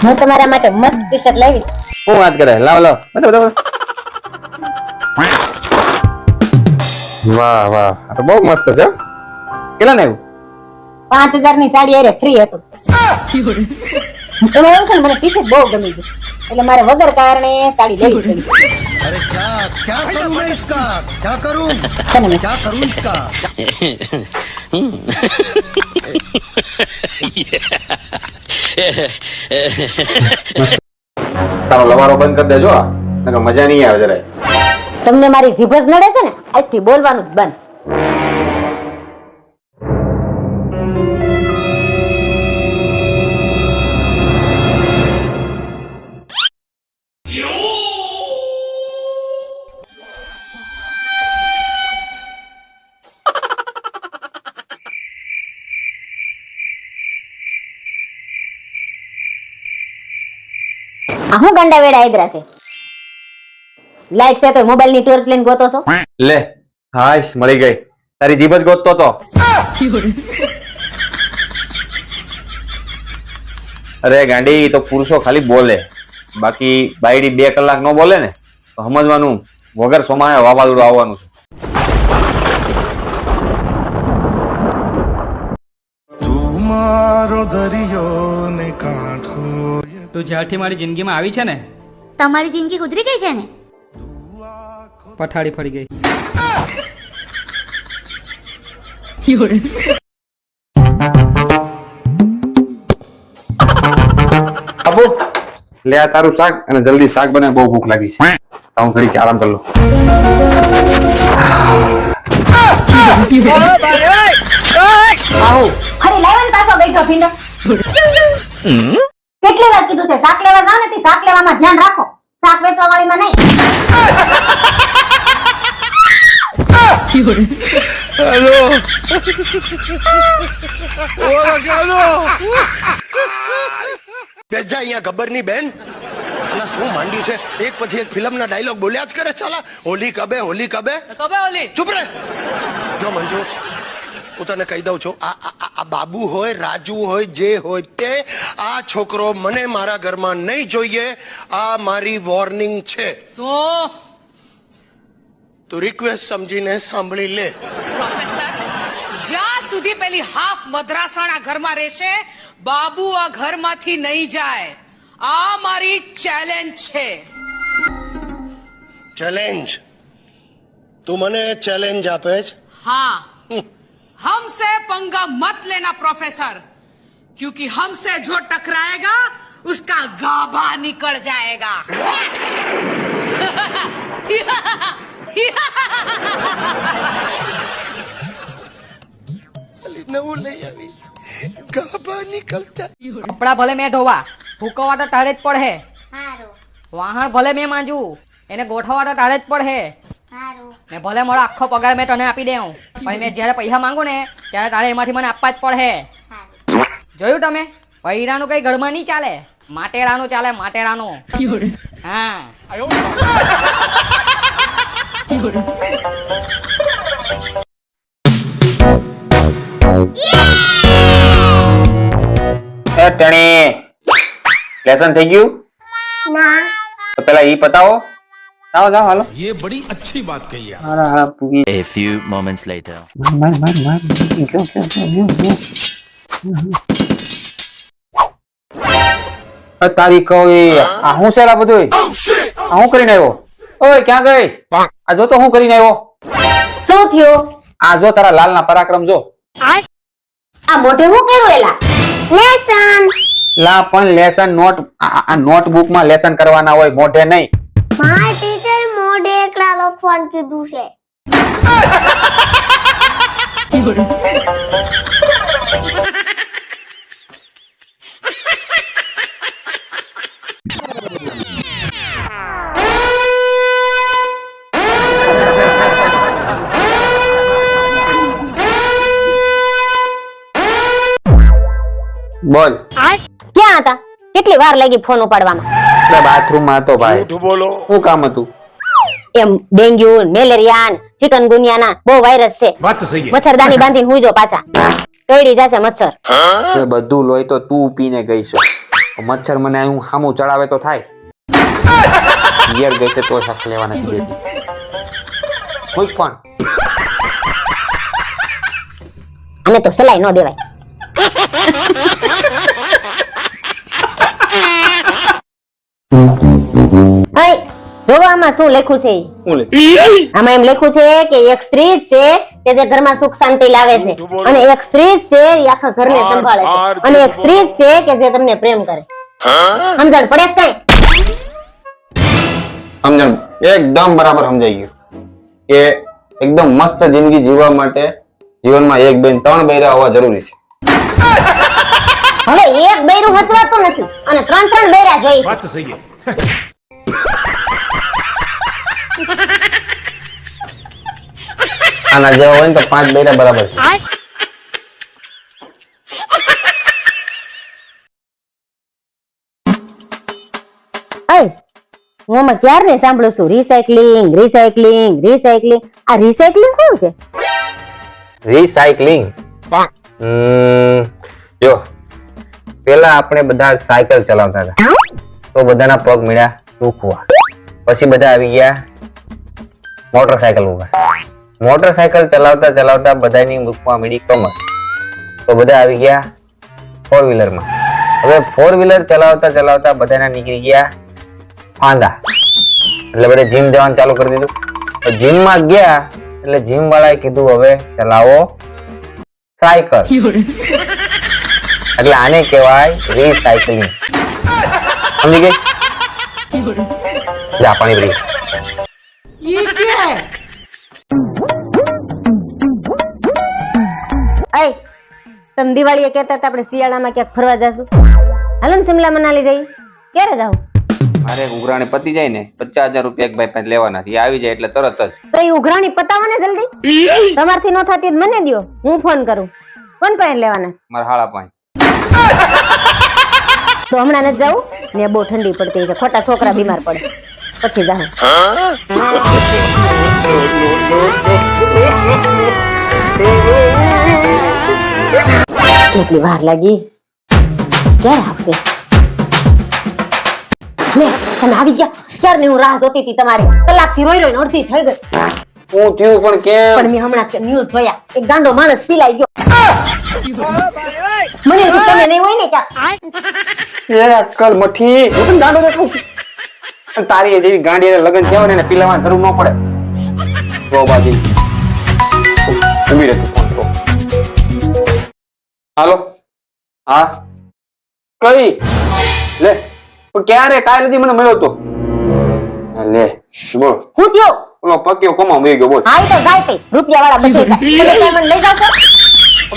હું તમારા માટે મસ્ત ટી-શર્ટ લાવી. શું વાત કરે? લાવ લાવ. બતાવ. વાહ વાહ, આ તો બહુ મસ્ત છે. કેટલા ને? 5000 ની સાડી અરે ફ્રી હતું. એમાં એવું છે ને, મને ટી-શર્ટ બહુ ગમી ગયું એટલે મારે વગર કારણે સાડી લેવી પડી. अरे क्या करूं मैं इसका क्या करूं છે ને, क्या करूं इसका તારો લવારો બંધ કરી દેજો, નકર મજા નહીં આવે જરાય. તમને મારી જીભ જ નડે છે ને, આજથી બોલવાનું જ બંધ. આ હું ગાંડા વેડા આયદરા છે. લાઈટ છે તો મોબાઈલ ની ટોર્ચ લઈને ગોતો છો. લે હાશ, મળી ગઈ. તારી જીભ જ ગોતતો તો. અરે ગાંડી, તો પુરુષો ખાલી બોલે, બાકી બાયડી 2 કલાક નો બોલે ને તો સમજવાનું વગર સોમાએ વાવાઝોડું આવવાનું છે. तुम्हारो दरियो ने कांठो તું જ્યારથી મારી જિંદગીમાં આવી છે ને, તમારી જિંદગી સુધરી ગઈ છે ને? પથારી ફરી ગઈ. અબુ લે આ તારું શાક, અને જલ્દી શાક બને, બહુ ભૂખ લાગી છે. હું ઘડીક આરામ કરી લઉં. આહો અરે લાવન પાછો બેઠો ભીંડો. કેટલી વાર કીધું છે શાક લેવા જાવ ને, તે શાક લેવામાં ધ્યાન રાખો, શાક વેચવા વાળીમાં નહીં. બેજા અહીંયા ગબ્બરની બેન આલા શું માંડ્યું છે? એક પછી એક ફિલ્મના ડાયલોગ બોલ્યા જ કરે. ચાલા હોલી કબે ચૂપ રે. જો મંજુ, હું તને કહી દઉં છું, આ બાબુ હોય, રાજુ હોય, જે હોય તે, આ છોકરો મને મારા ઘરમાં નહીં જોઈએ. આ મારી વોર્નિંગ છે. શું તું રિક્વેસ્ટ સમજીને સાંભળી લે. પ્રોફેસર, જ્યાં સુધી પેલી હાફ મદ્રાસણ આ ઘરમાં રહેશે, બાબુ આ ઘરમાંથી નહીં જાય. આ મારી ચેલેન્જ છે. ચેલેન્જ? તું મને ચેલેન્જ આપે છે? हाँ, हमसे पंगा मत लेना प्रोफेसर, क्योंकि हमसे जो टकराएगा उसका गाभा निकल जाएगा. નવું લઈ આવી, ગાભા નીકળતા. કપડા ભલે મેં ધોવા, ફૂકવા તો તારે જ પડે. હારું વાહણ ભલે મેં માંજુ, એને ગોઠવવા તો તારે જ પડે. હારું ને ભલે મારો આખો પગાર મેં તને આપી દઉં, પણ મેં જ્યારે પૈસા માંગુ ને ત્યારે તારે એમાંથી મને આપવા જ પડે. હારું. જોયું તમે? પૈરાનું કઈ ઘરમાં નહીં ચાલે, માટેરાનું ચાલે, માટેરાનું. હા એ ટણી, લેસન થઈ ગયું? ના તો પેલા ઈ પતાવો. જાઓ જાઓ, હાલો. ये बड़ी अच्छी बात कही है। હારા હારા પૂગી. A few moments later. તારી કઈ આ હું છે બધું? આ હું કરીને આવ્યો? ઓય ક્યાં ગઈ? આ જો તો હું કરીને આવ્યો. શું થયું? આ જો તારા લાલના પરાક્રમ જો. આ મોઢે હું કર્યું એલા? લેસન લા પણ લેસન નોટ, આ નોટબુક માં લેસન કરવાના હોય, મોઢે નહીં. મારા ટીચર મોઢે એકડા લખવાનું કીધું છે. બોલ. ક્યાં હતા? કેટલી વાર લાગી ફોન ઉપાડવામાં? બાથરૂમ માં હતો ભાઈ. શું કામ હતું? એમ ડેન્ગ્યુ, મેલેરિયા, ચિકનગુનિયા બહુ વાયરસ છે. बात तो सही है। મચ્છરદાની બાંધીને હુઈજો પાછા, કઈડી જશે મચ્છર. બધું લોહી તો તું પીને ગઈ છે. મચ્છર મને હું સામું ચડાવે તો થાય. યર ગઈ છે તો શાક લેવા નથી દેતી. કોઈ પણ આને તો સલાઈ ન દેવાય. હઈ, જોવો આમાં શું લખ્યું છે ઈ? હું લે આમાં એમ લખ્યું છે કે એક સ્ત્રી જ છે કે જે ઘરમાં સુખ શાંતિ લાવે છે, અને એક સ્ત્રી જ છે એ આખા ઘરને સંભાળે છે, અને એક સ્ત્રી જ છે કે જે તમને પ્રેમ કરે. સમજણ પડે છે કઈ? સમજણ એકદમ બરાબર સમજાઈ ગયું કે એકદમ મસ્ત જિંદગી જીવવા માટે જીવનમાં એક બેન ત્રણ બૈરા હોવા જરૂરી છે. હવે એક બૈરું હચવાતું નથી અને ત્રણ ત્રણ બૈરા જોઈએ છે. बात तो सही है. આના જેવા હોય ને તો પાંચ બૈરા બરાબર છે. અય, હું આમાં ક્યારને સાંભળું છું રિસાયકલિંગ રિસાયકલિંગ રિસાયકલિંગ. આ રિસાયકલિંગ શું છે? રિસાયકલિંગ જો પેલા આપણે બધા સાયકલ ચલાવતા હતા તો બધાના પગ મળ્યા દુખવા. પછી બધા આવી ગયા મોટરસાયકલ ઉપર. મોટરસાયકલ ચલાવતા ચલાવતા બધાની દુખવા મળી કમર, તો બધા આવી ગયા ફોર વ્હીલરમાં. હવે ફોર વ્હીલર ચલાવતા ચલાવતા બધાના નીકળી ગયા ફાંદા, એટલે બધા જીમ જવાનું ચાલુ કરી દીધું. જીમમાં ગયા એટલે જીમ વાળાએ કીધું હવે ચલાવો સાયકલ. એટલે આને કહેવાય રીસાયકલિંગ. સમજી ગઈ? જા પાણી પી. અય, તમે દિવાળીએ કહેતા હતા આપણે શિયાળામાં ક્યાંક ફરવા જાશું. હાલો ને સિમલા મનાલી જઈએ. ક્યારે જાવ? મારે ઉઘરાણી પતી જાય ને 50,000 રૂપિયા એક ભાઈ પાસે લેવાના છે. એ આવી જાય એટલે તરત જ. તો એ ઉઘરાણી પતાવો ને જલ્દી. તમારથી ન થતી હોય તો મને દ્યો, હું ફોન કરું. કોણ પાસે લેવાના છે? મારા હાળા પાંચ. તો હમણાં નથી જાવું ને, બહુ ઠંડી પડતી છે, ખોટા છોકરા બીમાર પડે, પછી જાઉં. કેટલી વાર લાગી, ક્યારે આવશે? લે, તમે આવી ગયા. ક્યારની હું રાહ જોતી હતી તમારી. કલાકથી રોઈ રોઈને અડધી થઈ ગઈ. હું થયું પણ કેમ? પણ મેં હમણાં ન્યૂઝ જોયા, એક ગાંડો માણસ પીલાઈ ગયો. મને એવું તમે નહીં હોય ને ક્યાં? એ અક્કલ મઠી, હું તને ગાંડો દેખાઉં છું? અને તારી જેવી ગાંડી હારે લગ્ન થયા હોય ને એને પીલાવાની જરૂર ન પડે. તો બાજી ઉભી રહેતી ફોન તો. હાલો. હા કઈ લે પણ ક્યારે કાલે દી મને મળ્યો તો. લે બોલ હું થયો? ઓલો પક્યો કોમા મરી ગયો. બોલ. હા ઈ તો જાય તે રૂપિયા વાળા બધે જાય. તમે ક્યાંય મને લઈ જાવ છો?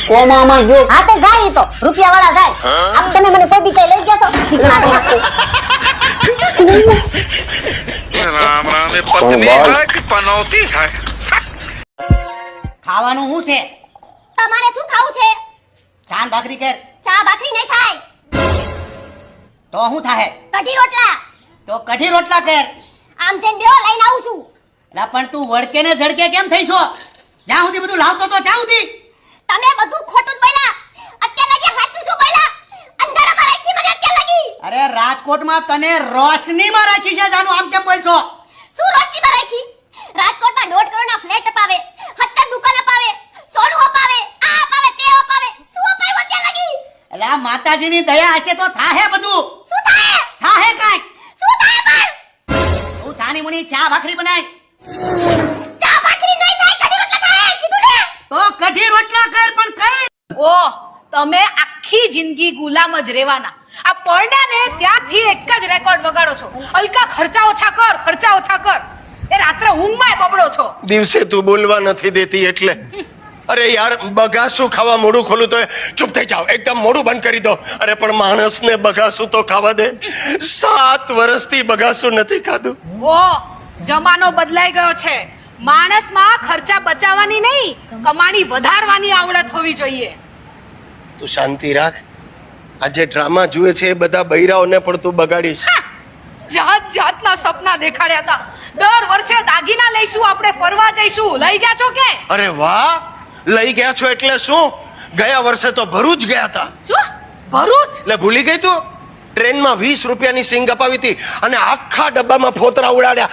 કોમામાં ગયો. હા તે જાય ઈ તો રૂપિયા વાળા જાય. આપ તમે મને કોઈ દી કઈ લઈ ગયા છો? શીખણા છે. राम राम में पत्नी है कि पनौती है. ખાવાનું શું છે? તમારે શું ખાવું છે? ચાન ભાખરી કર. ચા ભાખરી નહીં થાય, તો શું થાય? કઢી રોટલા. તો કઢી રોટલા કર. આમ જેમ બેહો લઈને આવું છું. લા પણ તું વળકે ને ઝડકે કેમ થઈ છો? જ્યાં સુધી બધું લાવતો તો ત્યાં સુધી. તમે બધું ખોટું જ બોલ્યા. અત્યારે લગી સાચું શું બોલ્યા? અંધારામાં રાખી મને અત્યારે લગી. અરે રાજકોટમાં તને રોશનીમાં રાખી છે જાનું, આમ કેમ બોલ છો? શું રોશનીમાં રાખી? રાજકોટમાં 1.5 કરોડના ફ્લેટ અપાવે, 70 દુકાન અપાવે, સોનું અપાવે, આ અપાવે તે અપાવે. શું અપાવ્યું અત્યારે લગી? એટલે આ માતાજીની દયા હશે તો થાહે બધું. શું થાય? થાહે કાંઈક. શું થાય પણ? તું છાની મુની ચા ભાખરી બનાય. ચા ભાખરી નહીં થાય, કઢી રોટલા થાય. કીધું લે. તો કઢી રોટલા કર પણ કઈ. ઓહ, તમે આખી જિંદગી ગુલામ જ રહેવાના. આ પરણ્યા ને ત્યાંથી એક જ રેકોર્ડ વગાડો છો. અલકા ખર્ચા ઓછા કર, ખર્ચા ઓછા કર. એ રાત્રે ઊંઘમાં બબડો છો. દિવસે તું બોલવા નથી દેતી એટલે. અરે યાર, બગાસું ખાવા મોઢું ખોલું તો ચૂપ થઈ જાવ, એકદમ મોઢું બંધ કરી દો. અરે પણ માણસને બગાસું તો ખાવા દે. 7 વર્ષથી બગાસું નથી ખાધું. ઓહ, જમાનો બદલાઈ ગયો છે. માણસમાં ખર્ચા બચાવવાની નહીં, કમાણી વધારવાની આવડત હોવી જોઈએ. તું શાંતિ રાખ. આ જે ડ્રામા જુએ છે એ બધા બૈરાઓને પણ તું બગાડીશ. જાત જાતના સપના દેખાડ્યા હતા. દર વર્ષે દાગીના લઈશું, આપણે ફરવા જઈશું. લઈ ગયા છો કે? અરે વાહ, લઈ ગયા છો એટલે શું? ગયા વર્ષે તો ભરૂચ ગયા હતા. શું? ભરૂચ? એટલે ભૂલી ગઈ તું? ટ્રેનમાં 20 રૂપિયાની સિંગ અપાવી હતી અને આખા ડબ્બામાં ફોતરા ઉડાડ્યા.